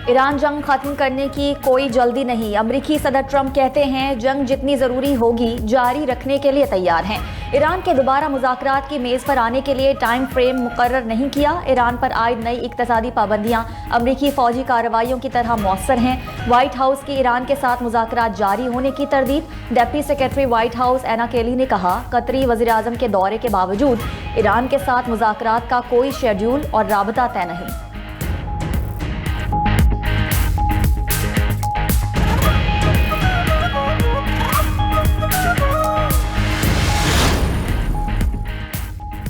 Iran जंग खत्म करने की कोई जल्दी नहीं। अमरीकी सदर ट्रंप कहते हैं जंग जितनी जरूरी होगी जारी रखने के लिए तैयार हैं। ईरान के दोबारा मुज़ाकरात की मेज पर आने के लिए टाइम फ्रेम मुकर्रर नहीं किया। ईरान पर आयद नई इक़्तिसादी पाबंदियां अमरीकी फौजी कार्रवाइयों की तरह मौसर हैं। व्हाइट हाउस की ईरान के साथ मुज़ाकरात जारी होने की तरदीद। डिप्टी सेक्रेटरी व्हाइट हाउस एना केली ने कहा, कतरी वज़ीर आज़म के दौरे के बावजूद ईरान के साथ मुज़ाकरात का कोई शेड्यूल और राबता तय नहीं।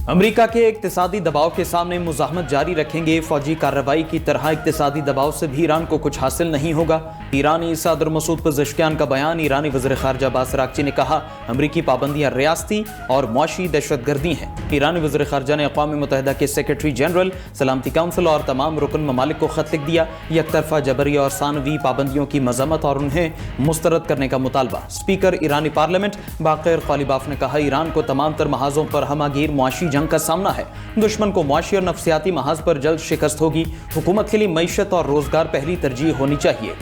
अमेरिका के इक्तिसादी दबाव के सामने मुज़ाहमत जारी रखेंगे। फौजी कार्रवाई की तरह इक्तिसादी दबाव से भी ईरान को कुछ हासिल नहीं होगा। ईरानी सदर मसूद पज़ेश्कियान का बयान। ईरानी वज़ीर ख़ारजा अब्बास अराग़ची ने कहा, अमरीकी पाबंदियां रियासती और मुआशी दहशतगर्दी हैं। ईरानी वज़ीर ख़ारजा ने अक़वाम मुत्तहिदा के सेक्रेटरी जनरल, सलामती काउंसिल और तमाम रुकन ममालिक को ख़त लिख दिया। यकतरफा जबरी और सानवी पाबंदियों की मज़म्मत और उन्हें मुस्तरद करने का मुतालबा। स्पीकर ईरानी पार्लियामेंट बाक़िर क़ालिबाफ ने कहा, ईरान को तमाम तर महाजों पर हमागीर मुआशी जंग का सामना है। दुश्मन को मुआशी और नफ्सियाती महाज पर जल्द शिकस्त होगी। हुकूमत के लिए मईशत और रोजगार पहली तरजीह होनी चाहिए।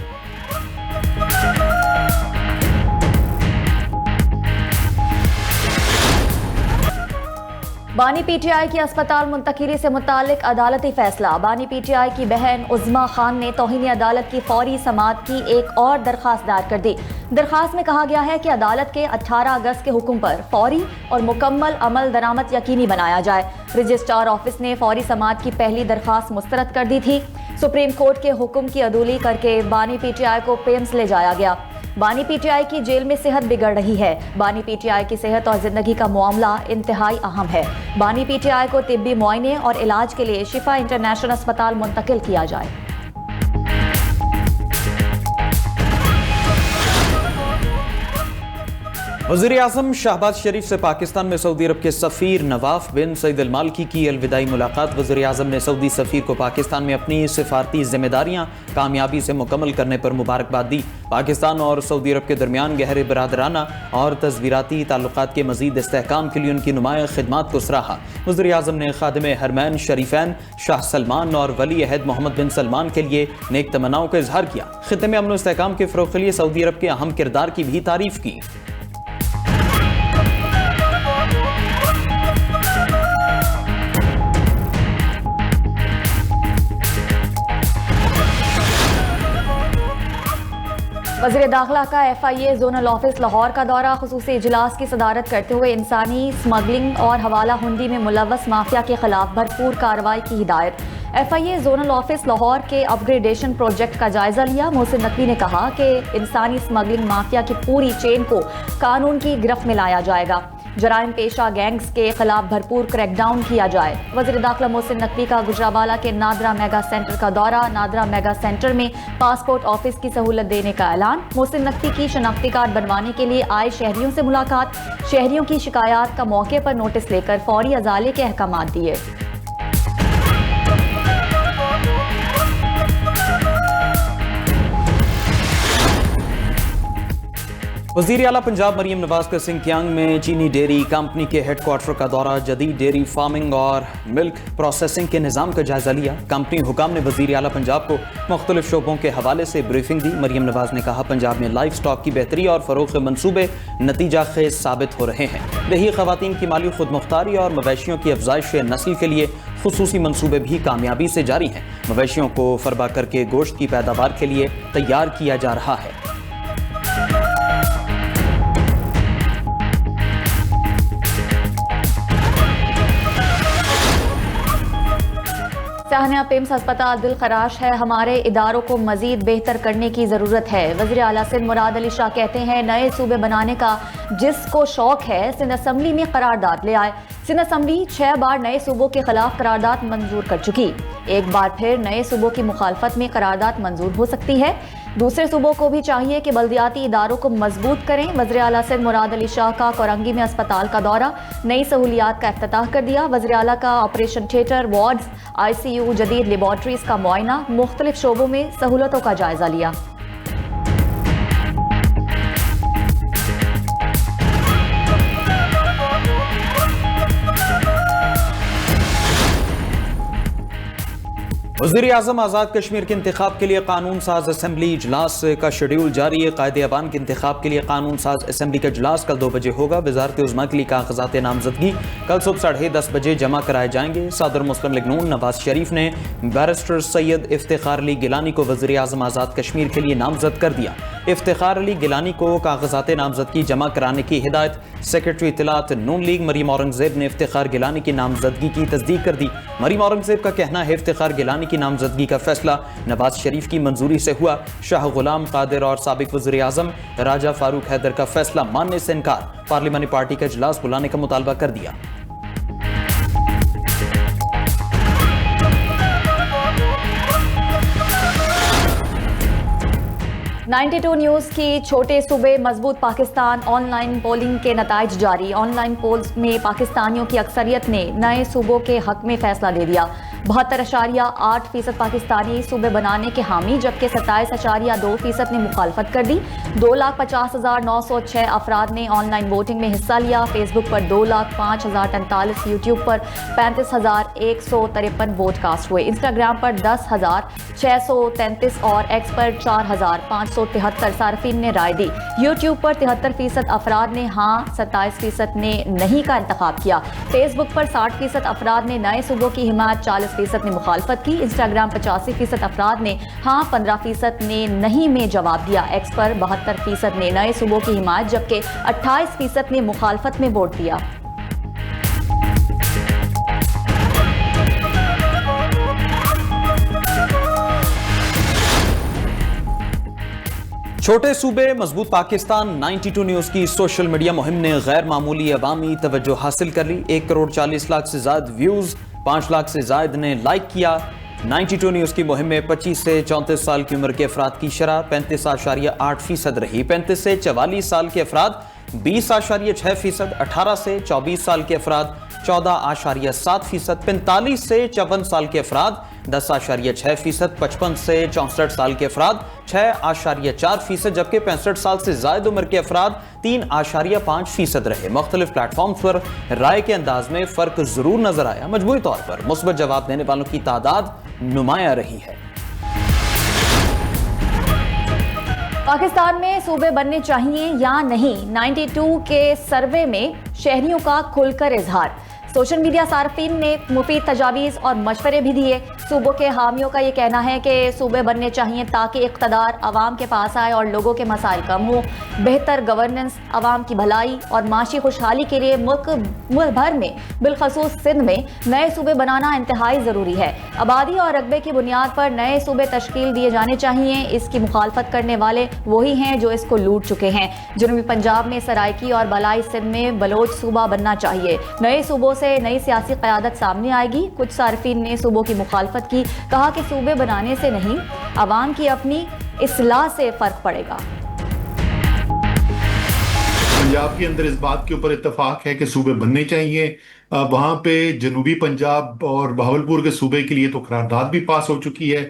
बानी पीटीआई की अस्पताल मुंतकिली से मुतालिक अदालती फैसला। बानी पीटीआई की बहन उज़्मा खान ने तौहीन अदालत की फौरी समाअत की एक और दरख्वास्त दायर कर दी। दरख्वास्त में कहा गया है कि अदालत के 18 अगस्त के हुक्म पर फौरी और मुकम्मल अमल दरामद यकीनी बनाया जाए। रजिस्ट्रार ऑफिस ने फौरी समाअत की पहली दरख्वास्त मुस्तरद कर दी थी। सुप्रीम कोर्ट के हुक्म की अदूली करके बानी पीटीआई को पेम्स ले जाया गया। बानी पीटीआई की जेल में सेहत बिगड़ रही है। बानी पीटीआई की सेहत और जिंदगी का मामला इंतहाई अहम है। बानी पीटीआई को तिब्बी मुआयने और इलाज के लिए शिफा इंटरनेशनल अस्पताल मुंतकिल किया जाए। वज़ीर आज़म शहबाज शरीफ से पाकिस्तान में सऊदी अरब के सफ़ीर नवाफ बिन सईद अल मालकी की अलविदाई मुलाकात। वज़ीर आज़म ने सऊदी सफ़ीर को पाकिस्तान में अपनी सिफारती जिम्मेदारियां कामयाबी से मुकम्मल करने पर मुबारकबाद दी। पाकिस्तान और सऊदी अरब के दरमियान गहरे बरादराना और तज़वीराती ताल्लुकात के मज़ीद इस्तेहकाम के लिए उनकी नुमाया खिदमात को सराहा। वज़ीर आज़म ने खादिम हरमैन शरीफैन शाह सलमान और वली अहद मोहम्मद बिन सलमान के लिए नेक तमन्नाओं का इजहार किया। खित्ते में अमन और इस्तेहकाम के फ़रोग़ के लिए सऊदी अरब के अहम किरदार की भी तारीफ की। वज़ीर दाखिला का FIA जोनल ऑफिस लाहौर का दौरा। खुसूसी इजलास की सदारत करते हुए इंसानी स्मगलिंग और हवाला हुंडी में मुलव्वस माफिया के खिलाफ भरपूर कार्रवाई की हिदायत। FIA जोनल ऑफिस लाहौर के अपग्रेडेशन प्रोजेक्ट का जायजा लिया। मोहसिन नकवी ने कहा कि इंसानी स्मगलिंग माफिया की पूरी चेन को कानून की गिरफ्त में लाया जाएगा। जराइम पेशा गैंग्स के खिलाफ भरपूर क्रैकडाउन किया जाए। वज़ीर दाखिला मोहसिन नकवी का गुजरावाला के नादरा मेगा सेंटर का दौरा। नादरा मेगा सेंटर में पासपोर्ट ऑफिस की सहूलत देने का ऐलान। मोहसिन नकवी की शनाख्ती कार्ड बनवाने के लिए आए शहरियों से मुलाकात। शहरियों की शिकायत का मौके पर नोटिस लेकर फौरी अजाले के अहकाम दिए। वज़ीर आला पंजाब मरियम नवाज का सिंकियांग में चीनी डेयरी कंपनी के हेडक्वार्टर का दौरा। जदीद डेयरी फार्मिंग और मिल्क प्रोसेसिंग के निज़ाम का जायजा लिया। कंपनी हुकाम ने वज़ीर आला पंजाब को मुख्तलिफ शोबों के हवाले से ब्रीफिंग दी। मरियम नवाज ने कहा, पंजाब में लाइफ स्टॉक की बेहतरी और फ़रोग़ के मनसूबे नतीजा खेज साबित हो रहे हैं। दही ख़वातीन की माली खुद मुख्तारी और मवेशियों की अफजाइश नस्ल के लिए खुसूसी मनसूबे भी कामयाबी से जारी हैं। मवेशियों को फरबा करके गोश्त की पैदावार के लिए तैयार किया जा रहा है। शाहनिया पेम्स अस्पताल दिल खराश है। हमारे इदारों को मजीद बेहतर करने की ज़रूरत है। वज़ीर आला सिंध मुराद अली शाह कहते हैं, नए सूबे बनाने का जिसको शौक है सिंध असम्बली में करारदाद ले आए। सिंध असम्बली 6 बार नए सूबों के खिलाफ करारदाद मंजूर कर चुकी। एक बार फिर नए सूबों की मुखालफत में करारदाद मंजूर हो सकती है। दूसरे सूबों को भी चाहिए कि बल्दियाती इदारों को मजबूत करें। वज़ीर आला सिंध मुराद अली शाह का कोरंगी में अस्पताल का दौरा। नई सहूलियात का इफ्तिताह कर दिया। वज़ीर आला का ऑपरेशन थिएटर, वार्ड्स, ICU, जदीद लेबॉर्ट्रीज का मुआयना। मुख्तलिफ शोबों में सहूलतों का जायजा लिया। वज़ीर आज़म आज़ाद कश्मीर के इंतखाब के लिए कानून साज असम्बली इजलास का शेड्यूल जारी है। कायदे अवान के इंतखाब के लिए कानून साज असम्बली का इजलास कल 2 बजे होगा। वज़ारत उज़्मा के लिए कागजात नामजदगी कल सुबह 10:30 बजे जमा कराए जाएंगे। सदर मुस्लिम लीग नून नवाज शरीफ ने बैरिस्टर सैयद इफ्तिखार अली गिलानी को वज़ीर आज़म आज़ाद कश्मीर के लिए नामजद कर दिया। इफ्तिखार अली गिलानी को कागजात नामजदगी जमा कराने की हिदायत सेक्रेटरी इत्तलात नून लीग मरीम औरंगज़ेब ने इफ्तिखार गिलानी की नामजदगी की तस्दीक कर दी। मरीम औरंगज़ेब का कहना है इफ्तिखार गिलानी की नामजदगी का फैसला नवाज शरीफ की मंजूरी से हुआ। शाह गुलाम कादिर और साबिक वज़ीर आज़म राजा फारूक हैदर का फैसला मानने से इनकार। पार्लिमानी पार्टी का इजलास बुलाने का मुतालबा कर दिया। $92 न्यूज़ की छोटे सूबे मजबूत पाकिस्तान ऑनलाइन पोलिंग के नताइज जारी। ऑनलाइन पोल्स में पाकिस्तानियों की अक्सरियत ने नए सूबों के हक में फैसला दे दिया। 72.8% पाकिस्तानी सूबे बनाने के हामी, जबकि 27.2% ने मुखालफत कर दी। 2,50,906 अफराद ने ऑनलाइन वोटिंग में हिस्सा लिया। फेसबुक पर 2,05,043, यूट्यूब पर 35,153 वोटकास्ट हुए। इंस्टाग्राम पर 10,633 और एक्स पर 4,573 सार्फिन ने राय दी। यूट्यूब पर 73% अफराद ने हाँ, 27% ने नहीं का इंतखाब किया। फेसबुक पर 60% अफराद ने नए सूबों की हिमायत, 40% ने मुखालफत की। इंस्टाग्राम 85% अफराद ने हाँ, 15% ने नहीं में जवाब दिया। एक्स पर 72% ने नए सूबों की हिमायत, जबकि 28% ने मुखालफत में वोट दिया। छोटे सूबे मजबूत पाकिस्तान 92 न्यूज़ की सोशल मीडिया मुहिम ने गैर मामूली अवामी तवज्जो हासिल कर ली। 1,40,00,000 से ज्यादा व्यूज, 5 लाख से ज्यादा ने लाइक किया। 92 न्यूज़ की मुहिम में 25 से 34 साल की उम्र के अफराद की शरह 35.8% रही। 35 से 44 साल के अफराद 20.6%, 18 से 24 साल के अफराद 14.7%, 45 से 54 साल के अफराद 10.6%, 55 से 64 साल के अफराद 6.4%, जबकि 65 साल से ज्यादा उम्र के अफराद 3.5% रहे। मुख्तलिफ प्लेटफॉर्म्स पर राय के अंदाज में फर्क जरूर नजर आया। मजबूरी तौर पर मुस्बत जवाब देने वालों की तादाद नुमाया रही है। पाकिस्तान में सूबे बनने चाहिए या नहीं, 92 के सर्वे में शहरियों का खुलकर इजहार। सोशल मीडिया सार्फिन ने मुफीद तजावीज़ और मशवरे भी दिए। सूबों के हामियों का ये कहना है कि सूबे बनने चाहिए ताकि इक़्तिदार आवाम के पास आए और लोगों के मसाइल कम हो। बेहतर गवर्नेंस, आवाम की भलाई और माशी खुशहाली के लिए मुल्क भर में बिलखसूस सिंध में नए सूबे बनाना इंतहाई ज़रूरी है। आबादी और रकबे की बुनियाद पर नए सूबे तश्कील दिए जाने चाहिए। इसकी मुखालफत करने वाले वही हैं जो इसको लूट चुके हैं। जनूबी पंजाब में सराइकी और बलाई सिंध में बलोच सूबा बनना चाहिए। नए सूबों से नई सियासी क़यादत सामने आएगी। कुछ सार्फिन ने सूबों की मुखालफत की, कहा कि सूबे बनाने से नहीं, आवाम की अपनी इस्लाह से फर्क पड़ेगा। पंजाब के अंदर इस बात के ऊपर इत्तेफाक है कि सूबे बनने चाहिए। वहां पे जनूबी पंजाब और बहावलपुर के सूबे के लिए तो करारदाद भी पास हो चुकी है।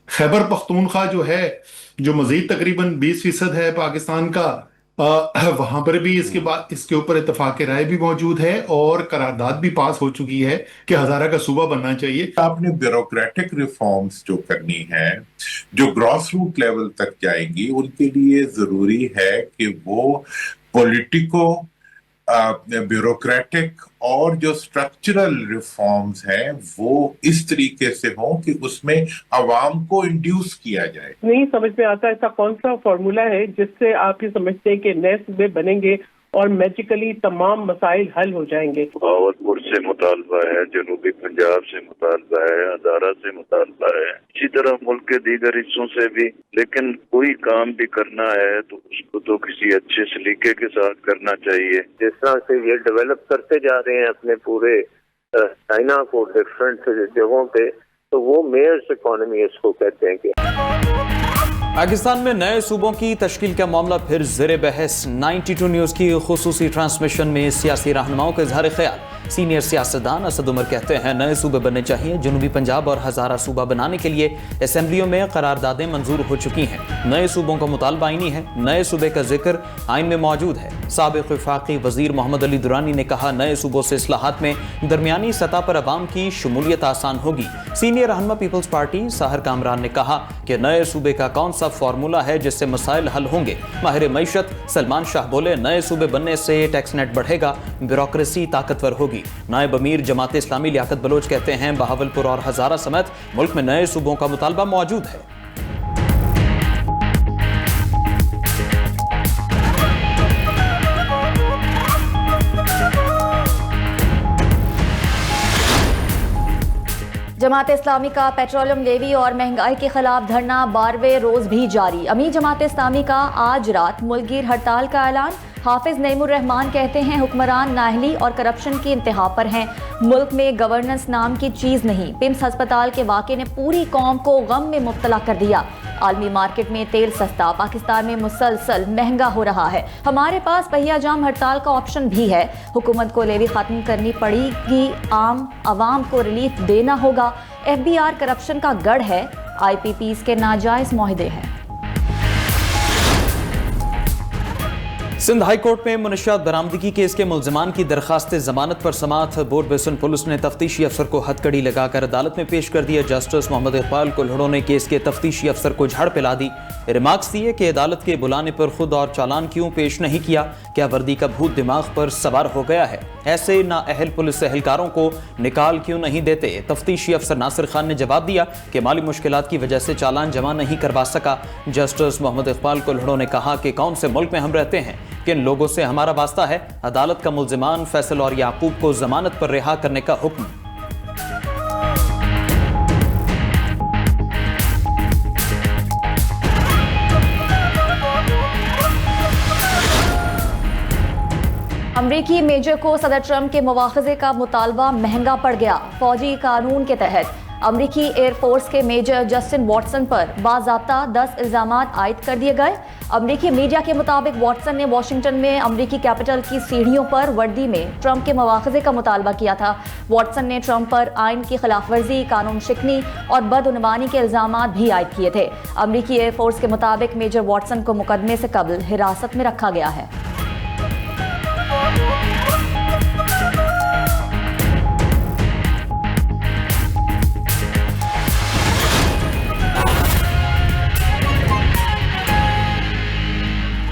खैबर पख्तूनख्वा जो है, जो मजीद तकरीबन 20% है पाकिस्तान का, वहां पर भी इसके ऊपर इत्तेफाक राय भी मौजूद है और करारदाद भी पास हो चुकी है कि हजारा का सूबा बनना चाहिए। आपने ब्यूरोक्रेटिक रिफॉर्म्स जो करनी है, जो ग्रॉस रूट लेवल तक जाएंगी, उनके लिए जरूरी है कि वो पॉलिटिको ब्यूरोक्रेटिक और जो स्ट्रक्चरल रिफॉर्म्स हैं वो इस तरीके से हों कि उसमें अवाम को इंड्यूस किया जाए। नहीं समझ में आता ऐसा कौन सा फॉर्मूला है जिससे आप ये समझते हैं कि नए सूबे बनेंगे और मैजिकली तमाम मसाइल हल हो जाएंगे। बहावलपुर से मुतालबा है, जनूबी पंजाब से मुतालबा है, हज़ारा से मुतालबा है, इसी तरह मुल्क के दीगर हिस्सों से भी। लेकिन कोई काम भी करना है तो उसको तो किसी अच्छे सलीके के साथ करना चाहिए। जिस तरह से ये डेवलप करते जा रहे हैं अपने पूरे चाइना को डिफरेंट जगहों पे, तो वो मेयर्स इकोनॉमी इसको कहते हैं कि पाकिस्तान में नए सूबों की तश्कील का मामला फिर ज़ेर बहस। 92 न्यूज़ की खुसूसी ट्रांसमिशन में सियासी रहनुमाओं का इजहार ख्याल। सीनियर सियासतदान असद उमर कहते हैं नए सूबे बनने चाहिए। जनूबी पंजाब और हज़ारा सूबा बनाने के लिए असम्बलियों में करारदादें मंजूर हो चुकी हैं। नए सूबों का मुतालबा आईनी है। नए सूबे का जिक्र आइन में मौजूद है। साबिक वफाकी वजीर मोहम्मद अली दुरानी ने कहा, नए सूबों से इस्लाहात में दरमियानी सतह पर अवाम की शमूलियत आसान होगी। सीनियर रहनुमा पीपल्स पार्टी साहर कामरान ने कहा कि नए सूबे का कौन सा फार्मूला है जिससे मसाइल हल होंगे। माहिर मईशत सलमान शाह बोले, नए सूबे बनने से टैक्स नेट बढ़ेगा, ब्यूरोक्रेसी ताकतवर होगी। नायब अमीर जमात इस्लामी लियाकत बलोच कहते हैं, बहावलपुर और हजारा समेत मुल्क में नए सूबों का मुतालबा मौजूद है। जमात इस्लामी का पेट्रोलियम लेवी और महंगाई के खिलाफ धरना 12वें रोज भी जारी। अमीर जमात इस्लामी का आज रात मुल्कगीर हड़ताल का ऐलान। हाफिज नईमुर रहमान कहते हैं, हुक्मरान नाअहली और करप्शन की इंतहा पर हैं। मुल्क में गवर्नेंस नाम की चीज नहीं। पिम्स अस्पताल के वाक़े ने पूरी कौम को गम में मुब्तला कर दिया। आलमी मार्केट में तेल सस्ता, पाकिस्तान में मुसलसल महंगा हो रहा है। हमारे पास पहिया जाम हड़ताल का ऑप्शन भी है। हुकूमत को लेवी खत्म करनी पड़ेगी, आम आवाम को रिलीफ देना होगा। FBR करप्शन का गढ़ है, IPPs के नाजायज मुआहदे हैं। सिंध हाई कोर्ट में मुनशियात बरामदगी केस के मुल्जिमान की दरखास्त जमानत पर समाअत। बोर्ड बेसन पुलिस ने तफ्तीशी अफसर को हथकड़ी लगाकर अदालत में पेश कर दिया। जस्टिस मोहम्मद इकबाल कुल्हड़ों ने केस के तफ्तीशी अफसर को झाड़ पिला दी। रिमार्क्स दिए कि अदालत के बुलाने पर खुद और चालान क्यों पेश नहीं किया, क्या वर्दी का भूत दिमाग पर सवार हो गया है, ऐसे नाअहल पुलिस एहलकारों को निकाल क्यों नहीं देते। तफ्तीशी अफसर नासिर खान ने जवाब दिया कि माली मुश्किलात की वजह से चालान जमा नहीं करवा सका। जस्टिस मोहम्मद इकबाल कुल्हड़ों ने कहा कि कौन से मुल्क में हम रहते हैं, किन लोगों से हमारा वास्ता है। अदालत का मुल्जिमान फैसल और याकूब को जमानत पर रिहा करने का हुक्म। अमरीकी मेजर को सदर ट्रंप के मुआवजे का मुतालबा महंगा पड़ गया। फौजी कानून के तहत अमरीकी एयरफोर्स के मेजर जस्टिन वॉटसन पर बाज़ाब्ता 10 इल्ज़ामात आयद कर दिए गए। अमरीकी मीडिया के मुताबिक वॉटसन ने वाशिंगटन में अमरीकी कैपिटल की सीढ़ियों पर वर्दी में ट्रंप के मुआवजे का मुतालबा किया था। वॉटसन ने ट्रंप पर आइन की खिलाफ वर्जी, कानून शिकनी और बदउनवानी के इल्ज़ामात भी आयद किए थे। अमरीकी एयरफोर्स के मुताबिक मेजर वॉटसन को मुकदमे से कबल हिरासत में रखा गया है।